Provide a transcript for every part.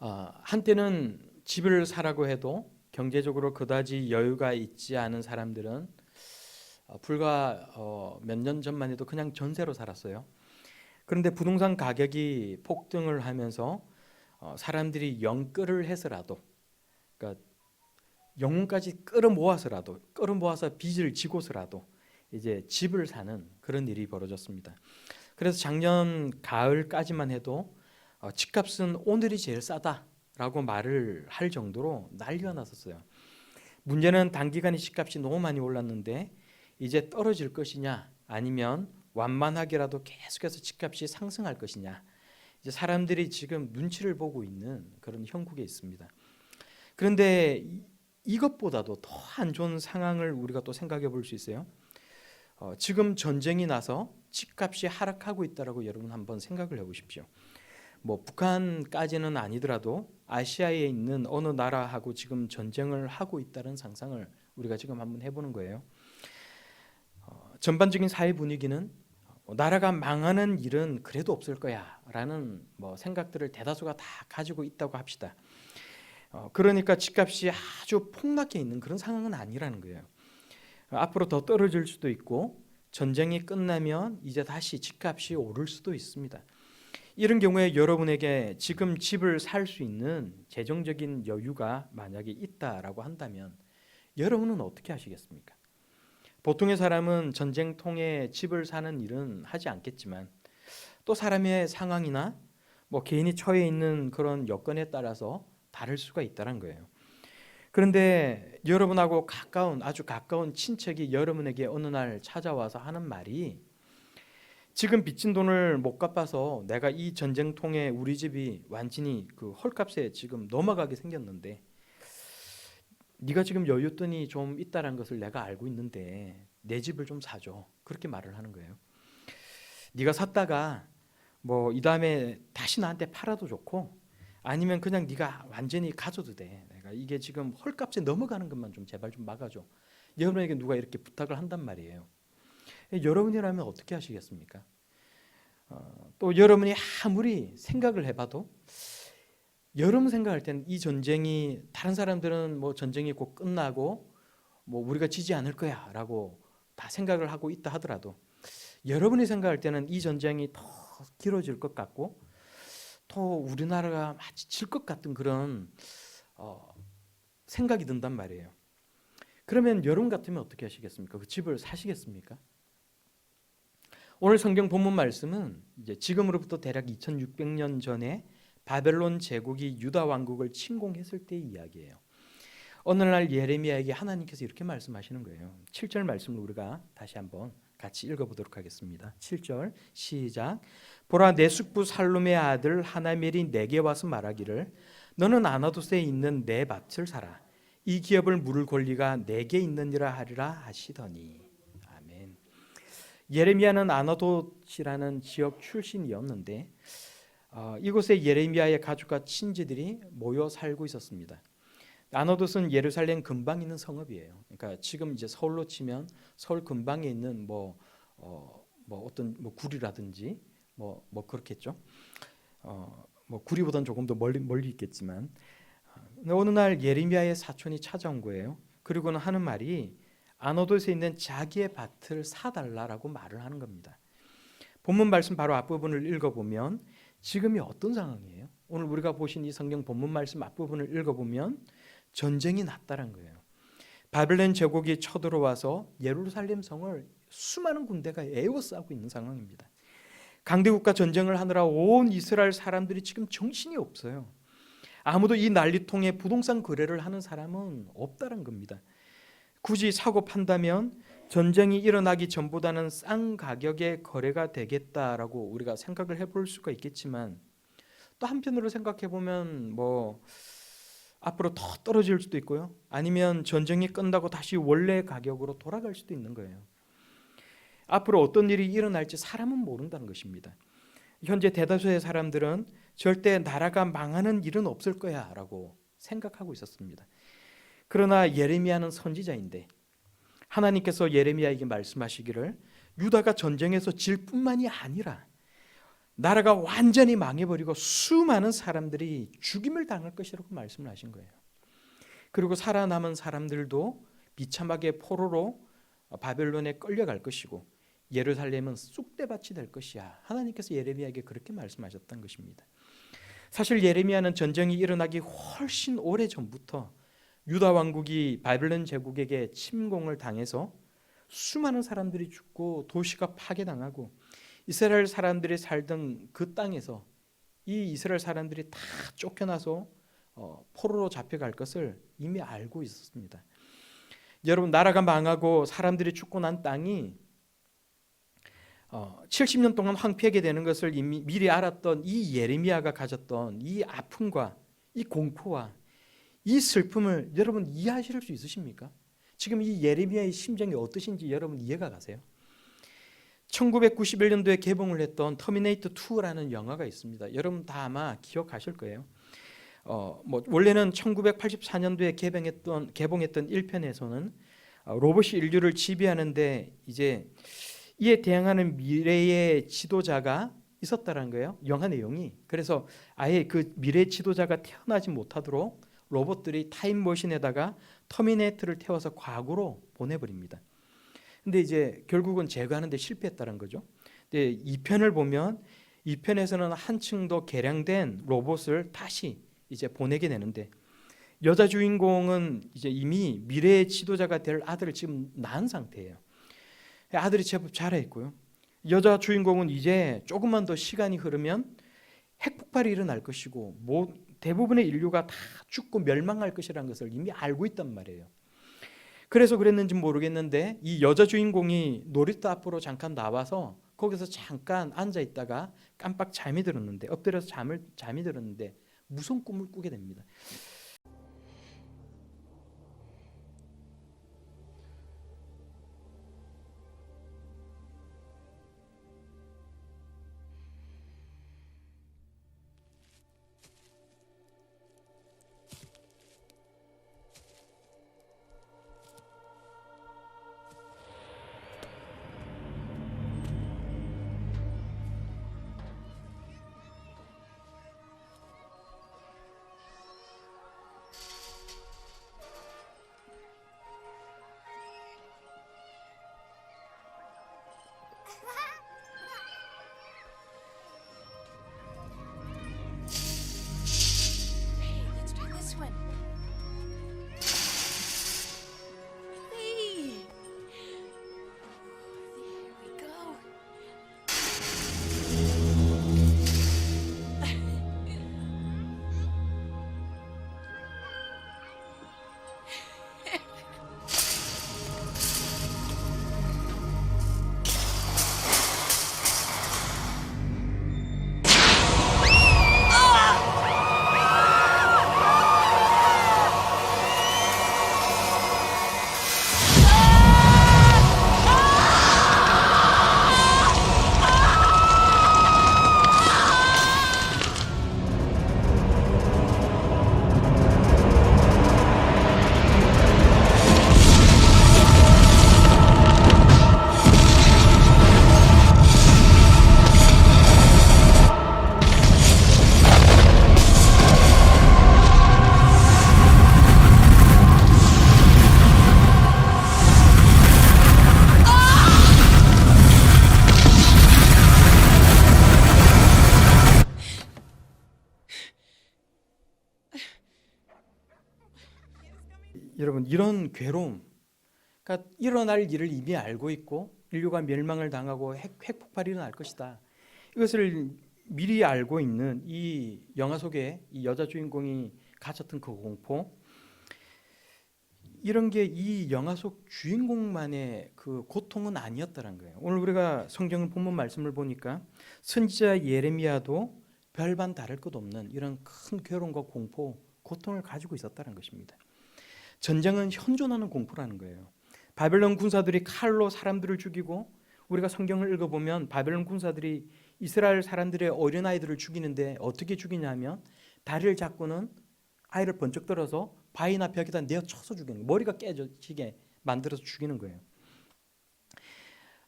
한때는 집을 사라고 해도 경제적으로 그다지 여유가 있지 않은 사람들은 불과 몇 년 전만 해도 그냥 전세로 살았어요. 그런데 부동산 가격이 폭등을 하면서 사람들이 영끌을 해서라도, 그러니까 영혼까지 끌어모아서 빚을 지고서라도 이제 집을 사는 그런 일이 벌어졌습니다. 그래서 작년 가을까지만 해도 집값은 오늘이 제일 싸다라고 말을 할 정도로 난리가 났었어요. 문제는 단기간에 집값이 너무 많이 올랐는데 이제 떨어질 것이냐, 아니면 완만하게라도 계속해서 집값이 상승할 것이냐, 이제 사람들이 지금 눈치를 보고 있는 그런 형국에 있습니다. 그런데 이것보다도 더 안 좋은 상황을 우리가 또 생각해 볼 수 있어요. 지금 전쟁이 나서 집값이 하락하고 있다라고 여러분 한번 생각을 해보십시오. 뭐 북한까지는 아니더라도 아시아에 있는 어느 나라하고 지금 전쟁을 하고 있다는 상상을 우리가 지금 한번 해보는 거예요. 전반적인 사회 분위기는 나라가 망하는 일은 그래도 없을 거야라는 생각들을 대다수가 다 가지고 있다고 합시다. 그러니까 집값이 아주 폭락해 있는 그런 상황은 아니라는 거예요. 앞으로 더 떨어질 수도 있고 전쟁이 끝나면 이제 다시 집값이 오를 수도 있습니다. 이런 경우에 여러분에게 지금 집을 살 수 있는 재정적인 여유가 만약에 있다라고 한다면 여러분은 어떻게 하시겠습니까? 보통의 사람은 전쟁통에 집을 사는 일은 하지 않겠지만 또 사람의 상황이나 개인이 처해 있는 그런 여건에 따라서 다를 수가 있다는 거예요. 그런데 여러분하고 아주 가까운 친척이 여러분에게 어느 날 찾아와서 하는 말이, 지금 빚진 돈을 못 갚아서 내가 이 전쟁통에 우리 집이 완전히 그 헐값에 지금 넘어가게 생겼는데 네가 지금 여윳돈이 좀 있다는 것을 내가 알고 있는데 내 집을 좀 사줘, 그렇게 말을 하는 거예요. 네가 샀다가 이 다음에 다시 나한테 팔아도 좋고, 아니면 그냥 네가 완전히 가져도 돼. 내가 이게 지금 헐값에 넘어가는 것만 좀 제발 좀 막아줘. 여러분에게 누가 이렇게 부탁을 한단 말이에요. 여러분이라면 어떻게 하시겠습니까? 또 여러분이 아무리 생각을 해봐도 여러분 생각할 때는 이 전쟁이, 다른 사람들은 전쟁이 곧 끝나고 우리가 지지 않을 거야라고 다 생각을 하고 있다 하더라도 여러분이 생각할 때는 이 전쟁이 더 길어질 것 같고 또 우리나라가 마치 질 것 같은 그런 생각이 든단 말이에요. 그러면 여러분 같으면 어떻게 하시겠습니까? 그 집을 사시겠습니까? 오늘 성경 본문 말씀은 이제 지금으로부터 대략 2600년 전에 바벨론 제국이 유다 왕국을 침공했을 때의 이야기예요. 어느 날 예레미야에게 하나님께서 이렇게 말씀하시는 거예요. 7절 말씀을 우리가 다시 한번 같이 읽어보도록 하겠습니다. 7절 시작. 보라, 내 숙부 살룸의 아들 하나멜이 내게 와서 말하기를 너는 아나돗에 있는 내 밭을 사라. 이 기업을 물을 권리가 내게 있느니라 하리라 하시더니. 아멘. 예레미야는 아나돗이라는 지역 출신이었는데 이곳에 예레미야의 가족과 친지들이 모여 살고 있었습니다. 아나돗은 예루살렘 근방에 있는 성읍이에요. 그러니까 지금 이제 서울로 치면 서울 근방에 있는 어떤 구리라든지 그렇겠죠. 구리보다는 조금 더 멀리 있겠지만, 어느 날 예레미야의 사촌이 찾아온 거예요. 그리고는 하는 말이 아나돗에 있는 자기의 밭을 사달라라고 말을 하는 겁니다. 본문 말씀 바로 앞부분을 읽어보면 지금이 어떤 상황이에요? 오늘 우리가 보신 이 성경 본문 말씀 앞부분을 읽어보면 전쟁이 났다는 거예요. 바벨론 제국이 쳐들어와서 예루살렘 성을 수많은 군대가 에워싸고 있는 상황입니다. 강대국과 전쟁을 하느라 온 이스라엘 사람들이 지금 정신이 없어요. 아무도 이 난리통에 부동산 거래를 하는 사람은 없다는 겁니다. 굳이 사고 판다면 전쟁이 일어나기 전보다는 싼 가격에 거래가 되겠다라고 우리가 생각을 해볼 수가 있겠지만, 또 한편으로 생각해 보면 앞으로 더 떨어질 수도 있고요, 아니면 전쟁이 끝나고 다시 원래 가격으로 돌아갈 수도 있는 거예요. 앞으로 어떤 일이 일어날지 사람은 모른다는 것입니다. 현재 대다수의 사람들은 절대 나라가 망하는 일은 없을 거야 라고 생각하고 있었습니다. 그러나 예레미야는 선지자인데 하나님께서 예레미야에게 말씀하시기를 유다가 전쟁에서 질 뿐만이 아니라 나라가 완전히 망해버리고 수많은 사람들이 죽임을 당할 것이라고 말씀을 하신 거예요. 그리고 살아남은 사람들도 비참하게 포로로 바벨론에 끌려갈 것이고 예루살렘은 쑥대밭이 될 것이야. 하나님께서 예레미야에게 그렇게 말씀하셨던 것입니다. 사실 예레미야는 전쟁이 일어나기 훨씬 오래전부터 유다 왕국이 바벨론 제국에게 침공을 당해서 수많은 사람들이 죽고 도시가 파괴당하고 이스라엘 사람들이 살던 그 땅에서 이 이스라엘 사람들이 다 쫓겨나서 포로로 잡혀갈 것을 이미 알고 있었습니다. 여러분, 나라가 망하고 사람들이 죽고 난 땅이 70년 동안 황폐하게 되는 것을 이미 미리 알았던 이 예레미야가 가졌던 이 아픔과 이 공포와 이 슬픔을 여러분 이해하실 수 있으십니까? 지금 이 예레미야의 심정이 어떠신지 여러분 이해가 가세요? 1991년도에 개봉을 했던 터미네이터 2라는 영화가 있습니다. 여러분 다 아마 기억하실 거예요. 원래는 1984년도에 개봉했던 1편에서는 로봇이 인류를 지배하는데 이제 이에 대항하는 미래의 지도자가 있었다는 거예요. 영화 내용이. 그래서 아예 그 미래 지도자가 태어나지 못하도록 로봇들이 타임머신에다가 터미네이터를 태워서 과거로 보내버립니다. 근데 이제 결국은 제거하는데 실패했다는 거죠. 근데 2편을 보면 2편에서는 한층 더 개량된 로봇을 다시 이제 보내게 되는데 여자 주인공은 이제 이미 미래의 지도자가 될 아들을 지금 낳은 상태예요. 아들이 제법 자라있고요. 여자 주인공은 이제 조금만 더 시간이 흐르면 핵폭발이 일어날 것이고 대부분의 인류가 다 죽고 멸망할 것이라는 것을 이미 알고 있단 말이에요. 그래서 그랬는지 모르겠는데 이 여자 주인공이 놀이터 앞으로 잠깐 나와서 거기서 잠깐 앉아 있다가 깜빡 잠이 들었는데 엎드려서 잠이 들었는데 무슨 꿈을 꾸게 됩니다. Hey, let's try this one. Hey. There we go. 여러분, 이런 괴로움, 그러니까 일어날 일을 이미 알고 있고 인류가 멸망을 당하고 핵폭발이 일어날 것이다. 이것을 미리 알고 있는 이 영화 속에 이 여자 주인공이 가졌던 그 공포, 이런 게 이 영화 속 주인공만의 그 고통은 아니었다는 거예요. 오늘 우리가 성경 본문 말씀을 보니까 선지자 예레미야도 별반 다를 것 없는 이런 큰 괴로움과 공포, 고통을 가지고 있었다는 것입니다. 전쟁은 현존하는 공포라는 거예요. 바벨론 군사들이 칼로 사람들을 죽이고, 우리가 성경을 읽어보면 바벨론 군사들이 이스라엘 사람들의 어린아이들을 죽이는데 어떻게 죽이냐면 다리를 잡고는 아이를 번쩍 들어서 바위나 벽에다 내어쳐서 죽이는 거예요. 머리가 깨지게 만들어서 죽이는 거예요.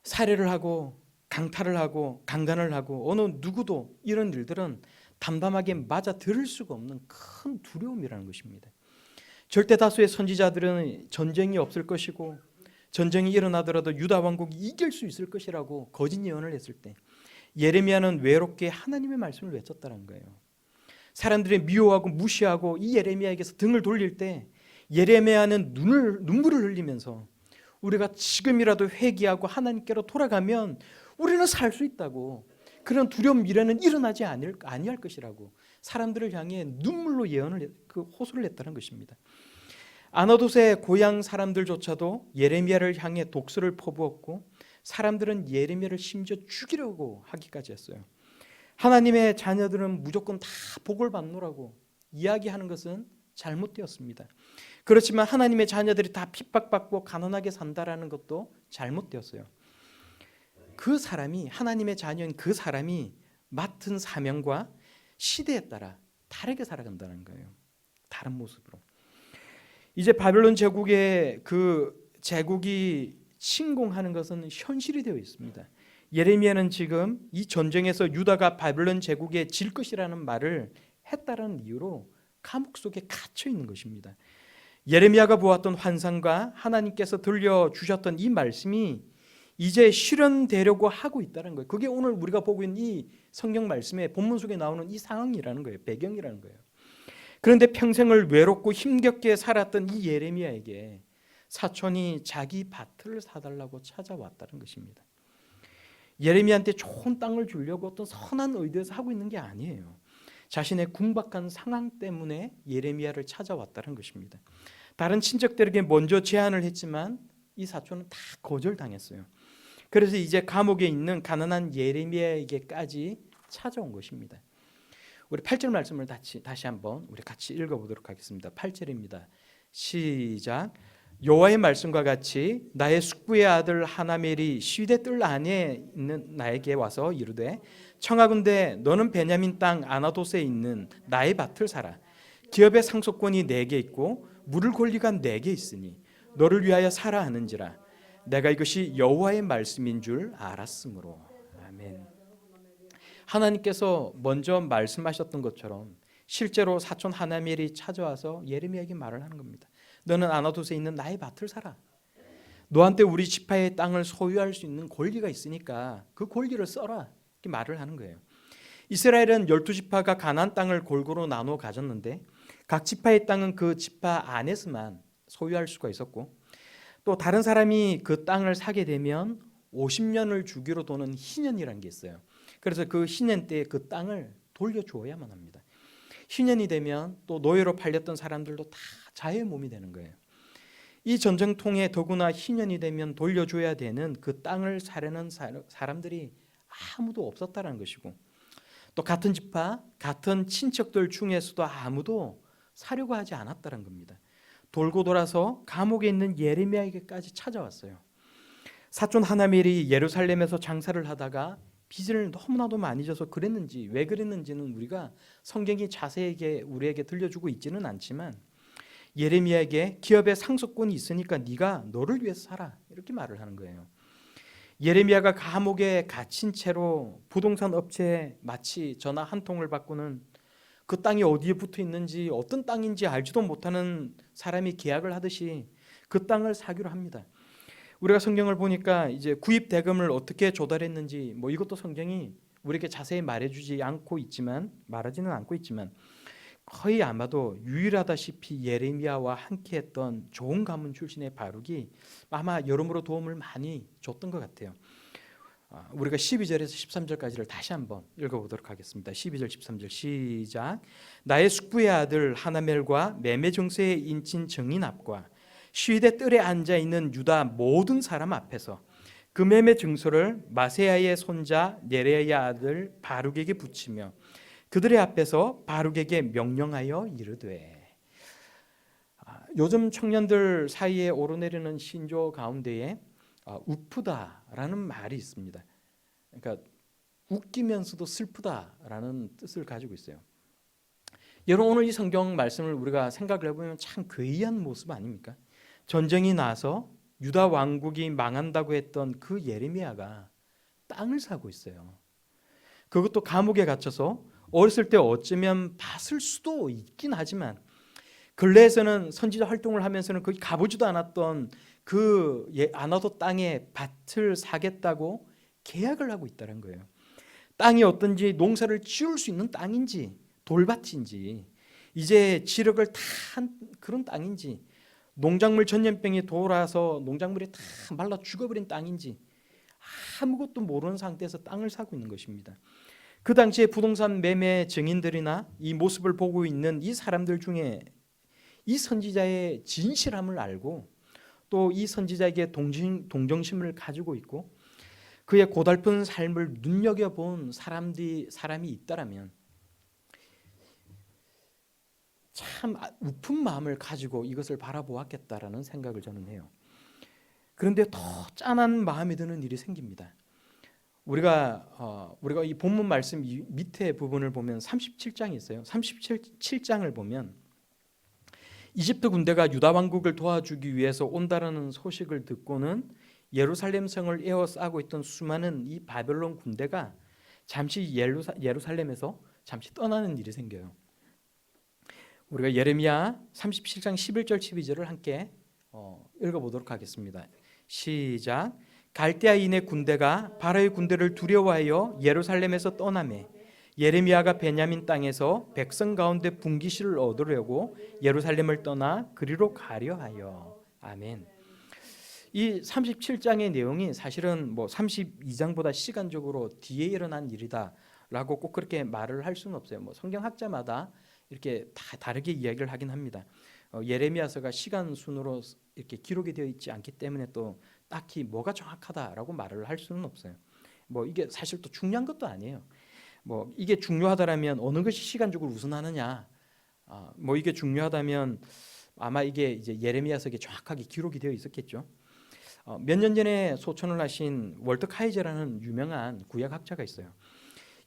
살해를 하고 강탈을 하고 강간을 하고 어느 누구도 이런 일들은 담담하게 맞아 들을 수가 없는 큰 두려움이라는 것입니다. 절대 다수의 선지자들은 전쟁이 없을 것이고 전쟁이 일어나더라도 유다 왕국이 이길 수 있을 것이라고 거짓 예언을 했을 때 예레미야는 외롭게 하나님의 말씀을 외쳤다는 거예요. 사람들이 미워하고 무시하고 이 예레미야에게서 등을 돌릴 때 예레미야는 눈물을 흘리면서 우리가 지금이라도 회개하고 하나님께로 돌아가면 우리는 살 수 있다고, 그런 두려움 미래는 일어나지 아니할 것이라고 사람들을 향해 눈물로 예언을 호소를 했다는 것입니다. 아나돗의 고향 사람들조차도 예레미야를 향해 독설을 퍼부었고 사람들은 예레미야를 심지어 죽이려고 하기까지 했어요. 하나님의 자녀들은 무조건 다 복을 받노라고 이야기하는 것은 잘못되었습니다. 그렇지만 하나님의 자녀들이 다 핍박받고 가난하게 산다라는 것도 잘못되었어요. 그 사람이, 하나님의 자녀인 그 사람이 맡은 사명과 시대에 따라 다르게 살아간다는 거예요. 다른 모습으로. 이제 바벨론 제국의 그 제국이 침공하는 것은 현실이 되어 있습니다. 예레미야는 지금 이 전쟁에서 유다가 바벨론 제국에 질 것이라는 말을 했다는 이유로 감옥 속에 갇혀 있는 것입니다. 예레미야가 보았던 환상과 하나님께서 들려주셨던 이 말씀이 이제 실현되려고 하고 있다는 거예요. 그게 오늘 우리가 보고 있는 이 성경 말씀의 본문 속에 나오는 이 상황이라는 거예요. 배경이라는 거예요. 그런데 평생을 외롭고 힘겹게 살았던 이 예레미야에게 사촌이 자기 밭을 사달라고 찾아왔다는 것입니다. 예레미야한테 좋은 땅을 주려고 어떤 선한 의도에서 하고 있는 게 아니에요. 자신의 궁박한 상황 때문에 예레미야를 찾아왔다는 것입니다. 다른 친척들에게 먼저 제안을 했지만 이 사촌은 다 거절당했어요. 그래서 이제 감옥에 있는 가난한 예레미야에게까지 찾아온 것입니다. 우리 8절 말씀을 다시 한번 우리 같이 읽어보도록 하겠습니다. 8절입니다. 시작. 여호와의 말씀과 같이 나의 숙부의 아들 하나멜이 시대 뜰 안에 있는 나에게 와서 이르되 청하건대 너는 베냐민 땅 아나돗에 있는 나의 밭을 사라. 기업의 상속권이 내게 있고 물을 권리가 내게 있으니 너를 위하여 사라 하는지라. 내가 이것이 여호와의 말씀인 줄 알았으므로. 아멘. 하나님께서 먼저 말씀하셨던 것처럼 실제로 사촌 하나멜이 찾아와서 예레미야에게 말을 하는 겁니다. 너는 아나돗에 있는 나의 밭을 사라. 너한테 우리 지파의 땅을 소유할 수 있는 권리가 있으니까 그 권리를 써라. 이렇게 말을 하는 거예요. 이스라엘은 12지파가 가나안 땅을 골고루 나눠 가졌는데 각 지파의 땅은 그 지파 안에서만 소유할 수가 있었고 또 다른 사람이 그 땅을 사게 되면 50년을 주기로 도는 희년이라는 게 있어요. 그래서 그 희년 때에 그 땅을 돌려주어야만 합니다. 희년이 되면 또 노예로 팔렸던 사람들도 다 자유의 몸이 되는 거예요. 이 전쟁통에 더구나 희년이 되면 돌려줘야 되는 그 땅을 사려는 사람들이 아무도 없었다는 것이고 또 같은 지파, 같은 친척들 중에서도 아무도 사려고 하지 않았다는 겁니다. 돌고 돌아서 감옥에 있는 예레미야에게까지 찾아왔어요. 사촌 하나멜이 예루살렘에서 장사를 하다가 빚을 너무나도 많이 져서 그랬는지 왜 그랬는지는 우리가 성경이 자세하게 우리에게 들려주고 있지는 않지만 예레미야에게 기업의 상속권이 있으니까 네가 너를 위해서 살아 이렇게 말을 하는 거예요. 예레미야가 감옥에 갇힌 채로 부동산 업체에 마치 전화 한 통을 받고는 그 땅이 어디에 붙어 있는지 어떤 땅인지 알지도 못하는 사람이 계약을 하듯이 그 땅을 사기로 합니다. 우리가 성경을 보니까 이제 구입 대금을 어떻게 조달했는지 뭐 이것도 성경이 우리에게 자세히 말하지는 않고 있지만 거의 아마도 유일하다시피 예레미야와 함께했던 좋은 가문 출신의 바룩이 아마 여러모로 도움을 많이 줬던 것 같아요. 우리가 12절에서 13절까지를 다시 한번 읽어보도록 하겠습니다. 12절 13절 시작. 나의 숙부의 아들 하나멜과 매매 증서에 인친 정인압과 시대 뜰에 앉아 있는 유다 모든 사람 앞에서 그 매매 증서를 마세야의 손자 네레야 아들 바룩에게 붙이며 그들의 앞에서 바룩에게 명령하여 이르되. 요즘 청년들 사이에 오르내리는 신조 가운데에 우프다라는 말이 있습니다. 그러니까 웃기면서도 슬프다라는 뜻을 가지고 있어요. 여러분 오늘 이 성경 말씀을 우리가 생각을 해보면 참 괴이한 모습 아닙니까? 전쟁이 나서 유다 왕국이 망한다고 했던 그 예레미야가 땅을 사고 있어요. 그것도 감옥에 gat혀서 어렸을 때 어쩌면 봤을 수도 있긴 하지만 근래에서는 선지자 활동을 하면서는 거기 가보지도 않았던 그 아나도 땅에 밭을 사겠다고 계약을 하고 있다는 거예요. 땅이 어떤지, 농사를 지을 수 있는 땅인지 돌밭인지 이제 지력을 탄 그런 땅인지 농작물 전염병이 돌아서 농작물이 다 말라 죽어버린 땅인지 아무것도 모르는 상태에서 땅을 사고 있는 것입니다. 그 당시에 부동산 매매 증인들이나 이 모습을 보고 있는 이 사람들 중에 이 선지자의 진실함을 알고 또 이 선지자에게 동정심을 가지고 있고 그의 고달픈 삶을 눈여겨본 사람이 있다라면 참 우픈 마음을 가지고 이것을 바라보았겠다라는 생각을 저는 해요. 그런데 더 짠한 마음이 드는 일이 생깁니다. 우리가 이 본문 말씀 밑에 부분을 보면 37장이 있어요. 37장을 보면 이집트 군대가 유다 왕국을 도와주기 위해서 온다라는 소식을 듣고는 예루살렘 성을 에워싸고 있던 수많은 이 바벨론 군대가 잠시 예루살렘에서 잠시 떠나는 일이 생겨요. 우리가 예레미야 37장 11절 12절을 함께 읽어보도록 하겠습니다. 시작. 갈대아인의 군대가 바로의 군대를 두려워하여 예루살렘에서 떠나매 예레미야가 베냐민 땅에서 백성 가운데 분기실을 얻으려고 예루살렘을 떠나 그리로 가려 하여. 아멘. 이 37장의 내용이 사실은 뭐 32장보다 시간적으로 뒤에 일어난 일이다라고 꼭 그렇게 말을 할 수는 없어요. 뭐 성경학자마다 이렇게 다 다르게 이야기를 하긴 합니다. 예레미야서가 시간 순으로 이렇게 기록이 되어 있지 않기 때문에 또 딱히 뭐가 정확하다라고 말을 할 수는 없어요. 뭐 이게 사실 또 중요한 것도 아니에요. 뭐 이게 중요하다라면 어느 것이 시간적으로 우선하느냐, 뭐 이게 중요하다면 아마 이게 이제 예레미야서에 정확하게 기록이 되어 있었겠죠. 몇 년 전에 소천을 하신 월터 카이저라는 유명한 구약학자가 있어요.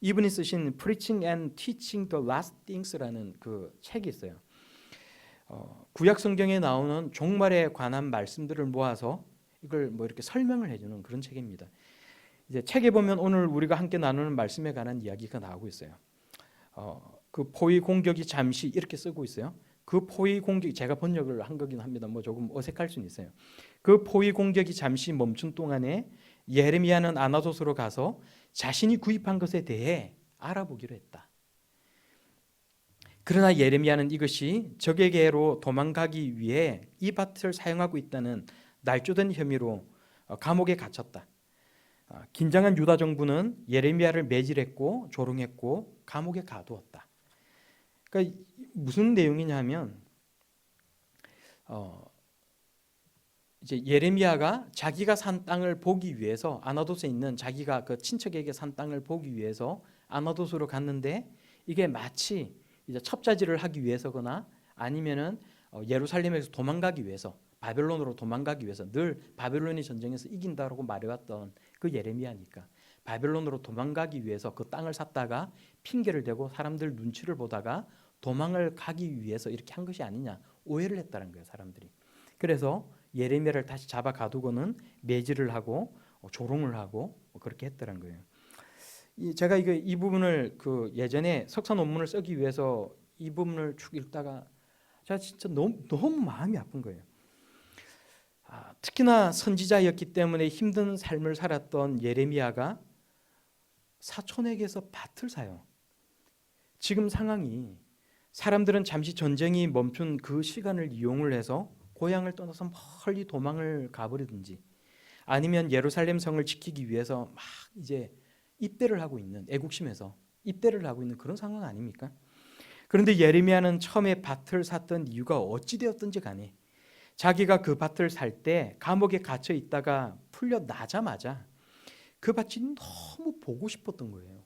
이분이 쓰신 Preaching and Teaching the Last Things라는 그 책이 있어요. 구약 성경에 나오는 종말에 관한 말씀들을 모아서 이걸 뭐 이렇게 설명을 해주는 그런 책입니다. 이제 책에 보면 오늘 우리가 함께 나누는 말씀에 관한 이야기가 나오고 있어요. 그 포위 공격이 잠시 이렇게 쓰고 있어요. 그 포위 공격 제가 번역을 한 거긴 합니다. 뭐 조금 어색할 수는 있어요. 그 포위 공격이 잠시 멈춘 동안에 예레미야는 아나도스로 가서 자신이 구입한 것에 대해 알아보기로 했다. 그러나 예레미야는 이것이 적에게로 도망가기 위해 이 밭을 사용하고 있다는 날조된 혐의로 감옥에 갇혔다. 긴장한 유다 정부는 예레미야를 매질했고 조롱했고 감옥에 가두었다. 그러니까 무슨 내용이냐면 이제 예레미야가 자기가 산 땅을 보기 위해서 아나도스에 있는 자기가 그 친척에게 산 땅을 보기 위해서 아나도스로 갔는데 이게 마치 이제 첩자지를 하기 위해서거나 아니면은 예루살렘에서 도망가기 위해서 바벨론으로 도망가기 위해서 늘 바벨론이 전쟁에서 이긴다라고 말해왔던 그 예레미야니까 바벨론으로 도망가기 위해서 그 땅을 샀다가 핑계를 대고 사람들 눈치를 보다가 도망을 가기 위해서 이렇게 한 것이 아니냐 오해를 했다는 거예요 사람들이. 그래서 예레미야를 다시 잡아 가두고는 매질을 하고 조롱을 하고 그렇게 했다는 거예요. 제가 이 부분을 그 예전에 석사 논문을 쓰기 위해서 이 부분을 쭉 읽다가 제가 진짜 너무 마음이 아픈 거예요. 특히나 선지자였기 때문에 힘든 삶을 살았던 예레미야가 사촌에게서 밭을 사요. 지금 상황이 사람들은 잠시 전쟁이 멈춘 그 시간을 이용을 해서 고향을 떠나서 멀리 도망을 가버리든지 아니면 예루살렘 성을 지키기 위해서 막 이제 입대를 하고 있는 애국심에서 입대를 하고 있는 그런 상황 아닙니까? 그런데 예레미야는 처음에 밭을 샀던 이유가 어찌 되었든지 간에 자기가 그 밭을 살 때 감옥에 갇혀 있다가 풀려나자마자 그 밭이 너무 보고 싶었던 거예요.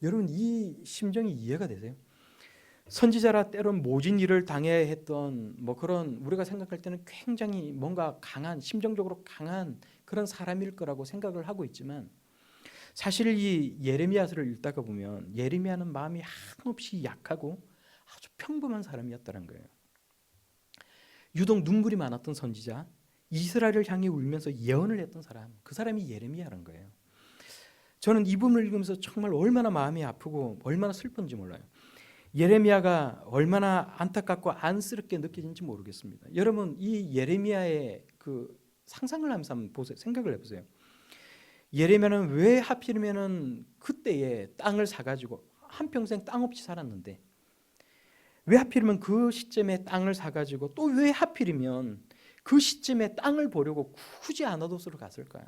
여러분 이 심정이 이해가 되세요? 선지자라 때론 모진 일을 당해야 했던 뭐 그런 우리가 생각할 때는 굉장히 뭔가 강한 심정적으로 강한 그런 사람일 거라고 생각을 하고 있지만 사실 이 예레미야서를 읽다가 보면 예레미야는 마음이 한없이 약하고 아주 평범한 사람이었다는 거예요. 유독 눈물이 많았던 선지자, 이스라엘을 향해 울면서 예언을 했던 사람, 그 사람이 예레미야라는 거예요. 저는 이 부분을 읽으면서 정말 얼마나 마음이 아프고 얼마나 슬픈지 몰라요. 예레미야가 얼마나 안타깝고 안쓰럽게 느껴진지 모르겠습니다. 여러분, 이 예레미야의 그 상상을 하면서 한번 보세요. 생각을 해보세요. 예레미야는 왜 하필이면은 그때에 땅을 사가지고 한평생 땅 없이 살았는데, 왜 하필이면 그 시점에 땅을 사가지고, 또 왜 하필이면 그 시점에 땅을 보려고 굳이 아나도스로 갔을까요?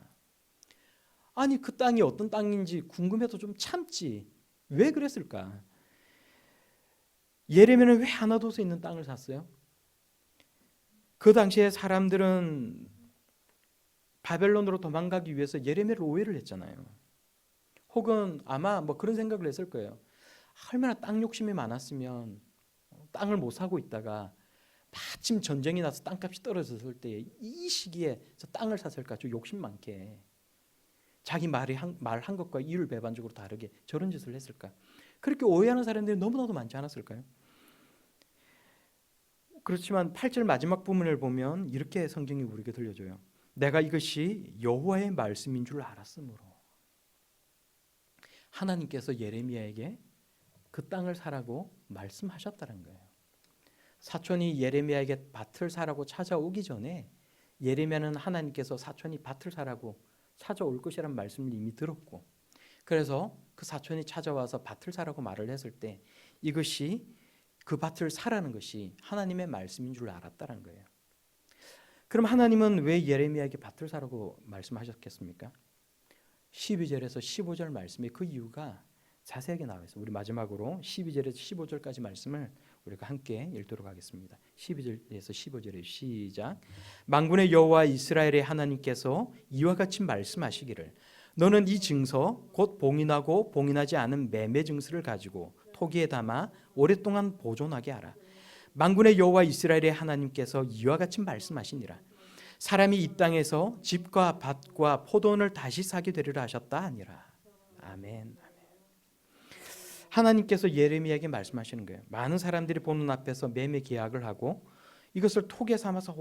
아니, 그 땅이 어떤 땅인지 궁금해도 좀 참지, 왜 그랬을까? 예레미야는 왜 아나도스에 있는 땅을 샀어요? 그 당시에 사람들은 바벨론으로 도망가기 위해서 예레미야를 오해를 했잖아요. 혹은 아마 뭐 그런 생각을 했을 거예요. 얼마나 땅 욕심이 많았으면 땅을 못 사고 있다가 마침 전쟁이 나서 땅값이 떨어졌을 때 이 시기에 저 땅을 샀을까? 저 욕심 많게 자기 말한 것과 이율 배반적으로 다르게 저런 짓을 했을까? 그렇게 오해하는 사람들이 너무나도 많지 않았을까요? 그렇지만 8절 마지막 부분을 보면 이렇게 성경이 우리에게 들려줘요. 내가 이것이 여호와의 말씀인 줄 알았으므로. 하나님께서 예레미야에게 그 땅을 사라고 말씀하셨다는 거예요. 사촌이 예레미야에게 밭을 사라고 찾아오기 전에 예레미야는 하나님께서 사촌이 밭을 사라고 찾아올 것이라는 말씀을 이미 들었고, 그래서 그 사촌이 찾아와서 밭을 사라고 말을 했을 때 이것이 그 밭을 사라는 것이 하나님의 말씀인 줄 알았다는 거예요. 그럼 하나님은 왜 예레미야에게 밭을 사라고 말씀하셨겠습니까? 12절에서 15절 말씀에 그 이유가 자세하게 나와 있어요. 우리 마지막으로 12절에서 15절까지 말씀을 우리가 함께 읽도록 하겠습니다. 12절에서 15절에 시작. 만군의 여호와 이스라엘의 하나님께서 이와 같이 말씀하시기를 너는 이 증서 곧 봉인하고 봉인하지 않은 매매 증서를 가지고 토기에 담아 오랫동안 보존하게 하라. 만군의 여호와 이스라엘의 하나님께서 이와 같이 말씀하시니라. 사람이 이 땅에서 집과 밭과 포도원을 다시 사게 되리라 하셨다 하니라. 아멘. 하나님께서 예레미야에게 말씀하시는 거예요. 많은 사람들이 보는 앞에서 매매 계약을 하고 이것을 토기에 삼아서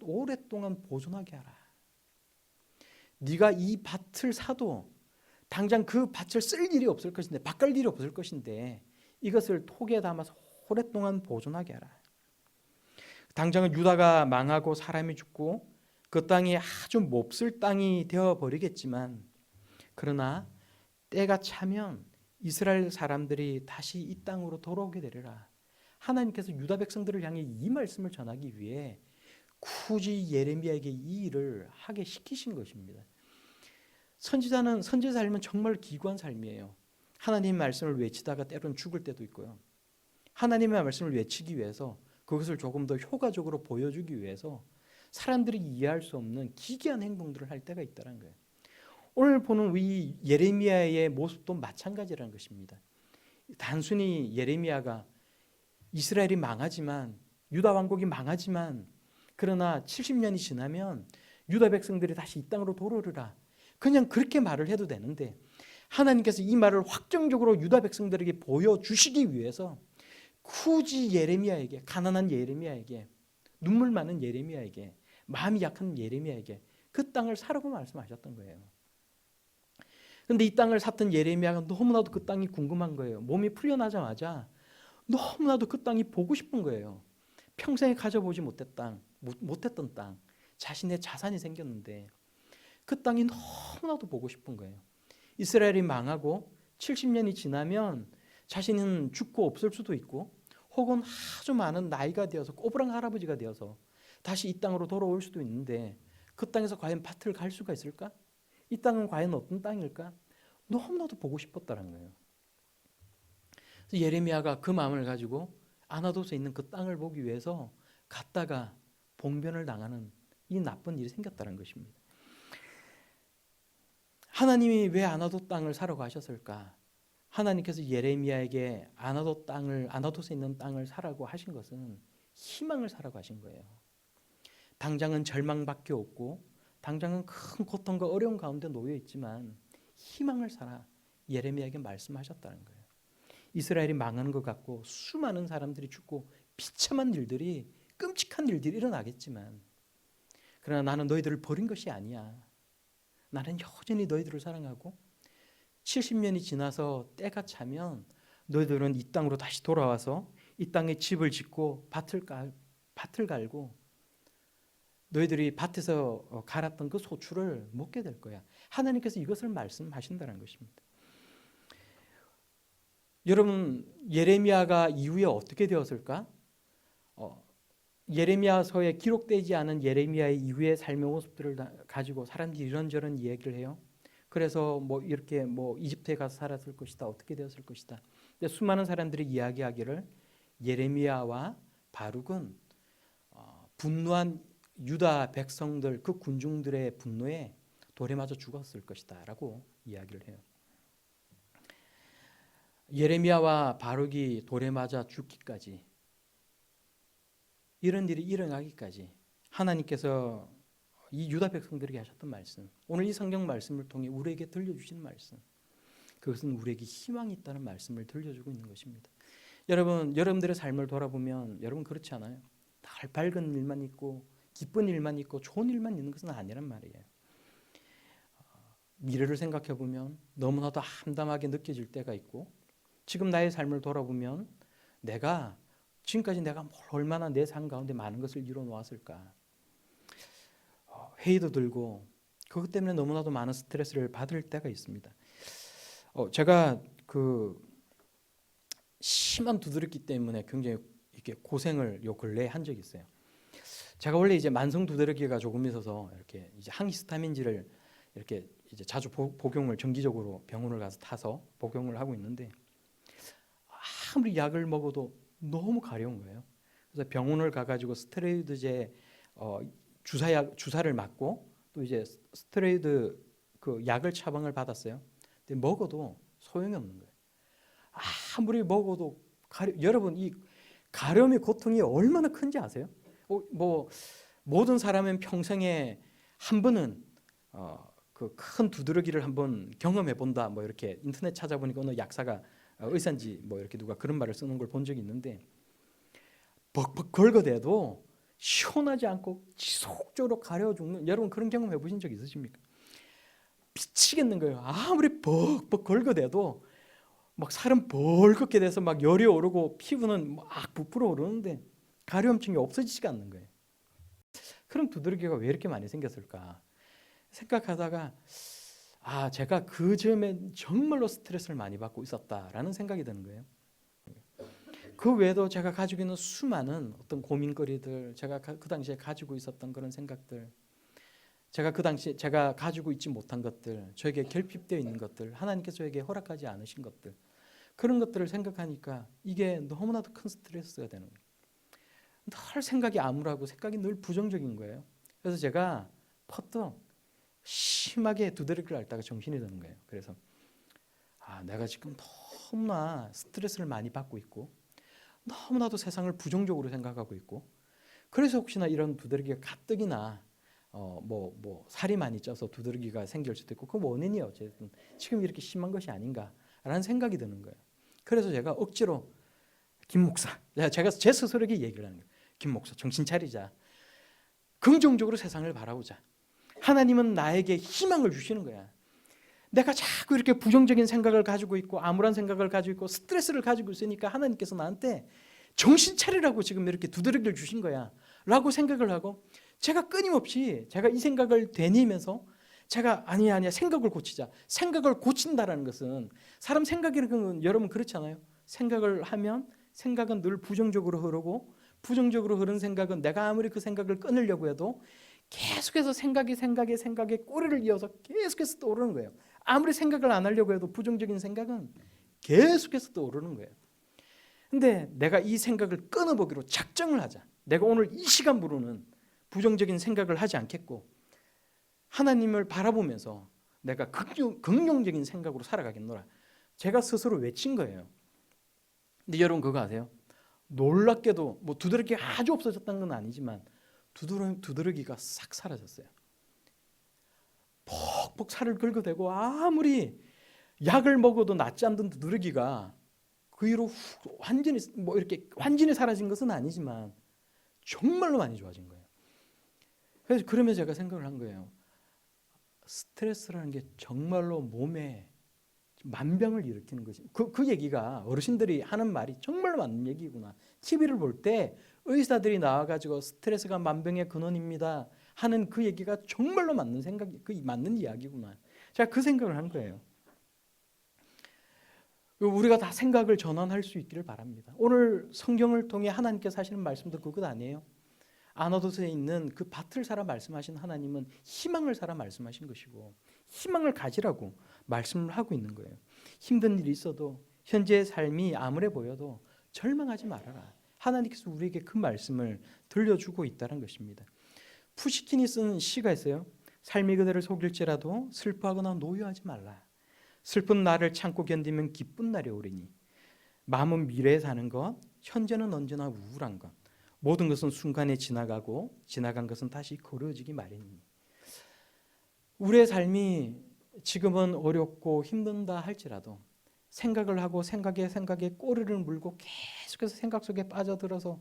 오랫동안 보존하게 하라. 네가 이 밭을 사도 당장 그 밭을 쓸 일이 없을 것인데, 바꿀 일이 없을 것인데 이것을 토기에 담아서 오랫동안 보존하게 하라. 당장은 유다가 망하고 사람이 죽고 그 땅이 아주 몹쓸 땅이 되어버리겠지만, 그러나 때가 차면 이스라엘 사람들이 다시 이 땅으로 돌아오게 되리라. 하나님께서 유다 백성들을 향해 이 말씀을 전하기 위해 굳이 예레미야에게 이 일을 하게 시키신 것입니다. 선지자 삶은 정말 기구한 삶이에요. 하나님의 말씀을 외치다가 때로는 죽을 때도 있고요. 하나님의 말씀을 외치기 위해서 그것을 조금 더 효과적으로 보여주기 위해서 사람들이 이해할 수 없는 기괴한 행동들을 할 때가 있다는 거예요. 오늘 보는 이 예레미야의 모습도 마찬가지라는 것입니다. 단순히 예레미야가 이스라엘이 망하지만, 유다 왕국이 망하지만, 그러나 70년이 지나면 유다 백성들이 다시 이 땅으로 돌아오리라, 그냥 그렇게 말을 해도 되는데, 하나님께서 이 말을 확정적으로 유다 백성들에게 보여주시기 위해서 굳이 예레미야에게, 가난한 예레미야에게, 눈물 많은 예레미야에게, 마음이 약한 예레미야에게 그 땅을 사라고 말씀하셨던 거예요. 그런데 이 땅을 샀던 예레미야가 너무나도 그 땅이 궁금한 거예요. 몸이 풀려나자마자 너무나도 그 땅이 보고 싶은 거예요. 평생에 가져보지 못했던 땅, 자신의 자산이 생겼는데 그 땅이 너무나도 보고 싶은 거예요. 이스라엘이 망하고 70년이 지나면 자신은 죽고 없을 수도 있고, 혹은 아주 많은 나이가 되어서 꼬부랑 할아버지가 되어서 다시 이 땅으로 돌아올 수도 있는데, 그 땅에서 과연 밭을 갈 수가 있을까? 이 땅은 과연 어떤 땅일까? 너무나도 보고 싶었다는 거예요. 그래서 예레미야가 그 마음을 가지고 아나도스에 있는 그 땅을 보기 위해서 갔다가 봉변을 당하는 이 나쁜 일이 생겼다는 것입니다. 하나님이 왜 아나도 땅을 사라고 하셨을까? 하나님께서 예레미야에게 아나도스에 있는 땅을 사라고 하신 것은 희망을 사라고 하신 거예요. 당장은 절망밖에 없고, 당장은 큰 고통과 어려운 가운데 놓여 있지만 희망을 사라, 예레미야에게 말씀하셨다는 거예요. 이스라엘이 망하는 것 같고 수많은 사람들이 죽고 비참한 일들이, 끔찍한 일들이 일어나겠지만, 그러나 나는 너희들을 버린 것이 아니야. 나는 여전히 너희들을 사랑하고 70년이 지나서 때가 차면 너희들은 이 땅으로 다시 돌아와서 이 땅에 집을 짓고 밭을 갈고 너희들이 밭에서 갈았던 그 소출을 먹게 될 거야. 하나님께서 이것을 말씀하신다는 것입니다. 여러분, 예레미야가 이후에 어떻게 되었을까? 예레미야서에 기록되지 않은 예레미야의 이후의 삶의 모습들을 가지고 사람들이 이런저런 이야기를 해요. 그래서 뭐 이렇게 뭐 이집트에 가서 살았을 것이다, 어떻게 되었을 것이다. 근데 수많은 사람들이 이야기하기를 예레미야와 바룩은 분노한 유다 백성들, 그 군중들의 분노에 돌에 맞아 죽었을 것이다라고 이야기를 해요. 예레미야와 바룩이 돌에 맞아 죽기까지, 이런 일이 일어나기까지 하나님께서 이 유다 백성들에게 하셨던 말씀, 오늘 이 성경 말씀을 통해 우리에게 들려주시는 말씀, 그것은 우리에게 희망이 있다는 말씀을 들려주고 있는 것입니다. 여러분들의 삶을 돌아보면 여러분 그렇지 않아요? 늘 밝은 일만 있고 기쁜 일만 있고 좋은 일만 있는 것은 아니란 말이에요. 미래를 생각해 보면 너무나도 암담하게 느껴질 때가 있고, 지금 나의 삶을 돌아보면 지금까지 내가 얼마나 내 삶 가운데 많은 것을 이뤄 놓았을까, 회의도 들고 그것 때문에 너무나도 많은 스트레스를 받을 때가 있습니다. 제가 그 심한 두드러기 때문에 굉장히 이렇게 고생을 요 근래에 한 적이 있어요. 제가 원래 이제 만성 두드러기가 조금 있어서 이렇게 이제 항히스타민제를 이렇게 이제 자주 복용을 정기적으로 병원을 가서 타서 복용을 하고 있는데, 아무리 약을 먹어도 너무 가려운 거예요. 그래서 병원을 가가지고 스테로이드제 주사를 맞고 또 이제 스테로이드 그 약을 처방을 받았어요. 근데 먹어도 소용이 없는 거예요. 아무리 먹어도 여러분 이 가려움의 고통이 얼마나 큰지 아세요? 뭐 모든 사람은 평생에 한 번은 그 큰 두드러기를 한번 경험해 본다. 뭐 이렇게 인터넷 찾아보니까 어느 약사가 의사인지 뭐 이렇게 누가 그런 말을 쓰는 걸 본 적이 있는데, 벅벅 긁어대도 시원하지 않고 지속적으로 가려 죽는, 여러분 그런 경험 해보신 적 있으십니까? 미치겠는 거예요. 아무리 벅벅 긁어대도 막 살은 벌겋게 돼서 막 열이 오르고 피부는 막 부풀어 오르는데 가려움증이 없어지지가 않는 거예요. 그럼 두드러기가 왜 이렇게 많이 생겼을까 생각하다가 제가 그 점에 정말로 스트레스를 많이 받고 있었다라는 생각이 드는 거예요. 그 외에도 제가 가지고 있는 수많은 어떤 고민거리들, 제가 그 당시에 가지고 있었던 그런 생각들, 제가 그 당시에 제가 가지고 있지 못한 것들, 저에게 결핍되어 있는 것들, 하나님께서 저에게 허락하지 않으신 것들, 그런 것들을 생각하니까 이게 너무나도 큰 스트레스가 되는 거예요. 늘 생각이 암울하고 생각이 늘 부정적인 거예요. 그래서 제가 퍼뜩 심하게 두드러기를 앓다가 정신이 드는 거예요. 그래서 내가 지금 너무나 스트레스를 많이 받고 있고 너무나도 세상을 부정적으로 생각하고 있고, 그래서 혹시나 이런 두드러기가 가뜩이나 살이 많이 쪄서 두드러기가 생길 수도 있고, 그 원인이 어쨌든 지금 이렇게 심한 것이 아닌가라는 생각이 드는 거예요. 그래서 제가 억지로 김 목사, 제가 제 스스로에게 얘기를 하는 거예요. 김 목사, 정신 차리자. 긍정적으로 세상을 바라보자. 하나님은 나에게 희망을 주시는 거야. 내가 자꾸 이렇게 부정적인 생각을 가지고 있고 암울한 생각을 가지고 있고 스트레스를 가지고 있으니까 하나님께서 나한테 정신 차리라고 지금 이렇게 두드러기를 주신 거야 라고 생각을 하고, 제가 끊임없이 제가 이 생각을 되뇌면서 제가 아니야 생각을 고치자. 생각을 고친다라는 것은, 사람 생각이라는 건 여러분 그렇잖아요. 생각을 하면 생각은 늘 부정적으로 흐르고, 부정적으로 흐른 생각은 내가 아무리 그 생각을 끊으려고 해도 계속해서 생각에 꼬리를 이어서 계속해서 떠오르는 거예요. 아무리 생각을 안 하려고 해도 부정적인 생각은 계속해서 떠오르는 거예요. 근데 내가 이 생각을 끊어보기로 작정을 하자. 내가 오늘 이 시간부로는 부정적인 생각을 하지 않겠고 하나님을 바라보면서 내가 긍정적인 생각으로 살아가겠노라. 제가 스스로 외친 거예요. 근데 여러분 그거 아세요? 놀랍게도 뭐 두드러기가 아주 없어졌다는 건 아니지만 두드러기가 싹 사라졌어요. 퍽퍽 살을 긁어대고 아무리 약을 먹어도 낫지 않던 두드러기가 그 이후로 완전히 완전히 사라진 것은 아니지만 정말로 많이 좋아진 거예요. 그래서 그러면 제가 생각을 한 거예요. 스트레스라는 게 정말로 몸에 만병을 일으키는 거지. 그 얘기가 어르신들이 하는 말이 정말로 맞는 얘기구나. TV를 볼 때 의사들이 나와가지고 스트레스가 만병의 근원입니다 하는 그 얘기가 정말로 맞는 생각이, 그 맞는 이야기구나. 제가 그 생각을 한 거예요. 우리가 다 생각을 전환할 수 있기를 바랍니다. 오늘 성경을 통해 하나님께서 하시는 말씀도 그것 아니에요? 아나도스에 있는 그 밭을 사라 말씀하신 하나님은 희망을 사라 말씀하신 것이고 희망을 가지라고 말씀을 하고 있는 거예요. 힘든 일이 있어도 현재의 삶이 암울해 보여도 절망하지 말아라. 하나님께서 우리에게 그 말씀을 들려주고 있다는 것입니다. 푸시킨이 쓴 시가 있어요. 삶이 그대를 속일지라도 슬퍼하거나 노여하지 말라. 슬픈 날을 참고 견디면 기쁜 날이 오리니 마음은 미래에 사는 것, 현재는 언제나 우울한 것. 모든 것은 순간에 지나가고 지나간 것은 다시 거루어지기 마련이니. 우리의 삶이 지금은 어렵고 힘든다 할지라도 생각을 하고 생각에 꼬리를 물고 계속해서 생각 속에 빠져들어서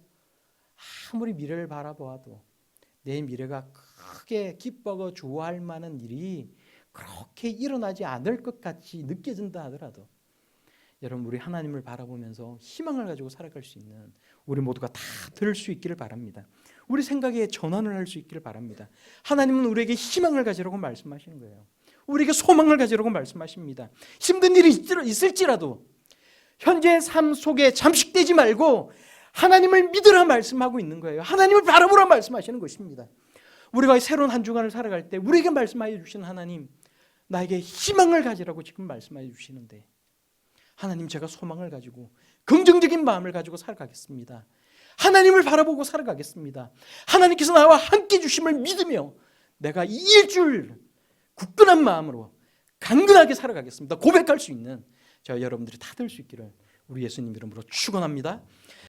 아무리 미래를 바라보아도 내 미래가 크게 기뻐하고 좋아할 만한 일이 그렇게 일어나지 않을 것 같이 느껴진다 하더라도 여러분 우리 하나님을 바라보면서 희망을 가지고 살아갈 수 있는 우리 모두가 다 될 수 있기를 바랍니다. 우리 생각에 전환을 할 수 있기를 바랍니다. 하나님은 우리에게 희망을 가지라고 말씀하시는 거예요. 우리에게 소망을 가지라고 말씀하십니다. 힘든 일이 있을지라도 현재의 삶 속에 잠식되지 말고 하나님을 믿으라 말씀하고 있는 거예요. 하나님을 바라보라 말씀하시는 것입니다. 우리가 새로운 한 주간을 살아갈 때 우리에게 말씀하여 주신 하나님, 나에게 희망을 가지라고 지금 말씀하여 주시는데 하나님, 제가 소망을 가지고 긍정적인 마음을 가지고 살아가겠습니다. 하나님을 바라보고 살아가겠습니다. 하나님께서 나와 함께 주심을 믿으며 내가 이 일주일 굳건한 마음으로 강건하게 살아가겠습니다. 고백할 수 있는 저 여러분들이 다 될 수 있기를 우리 예수님 이름으로 축원합니다.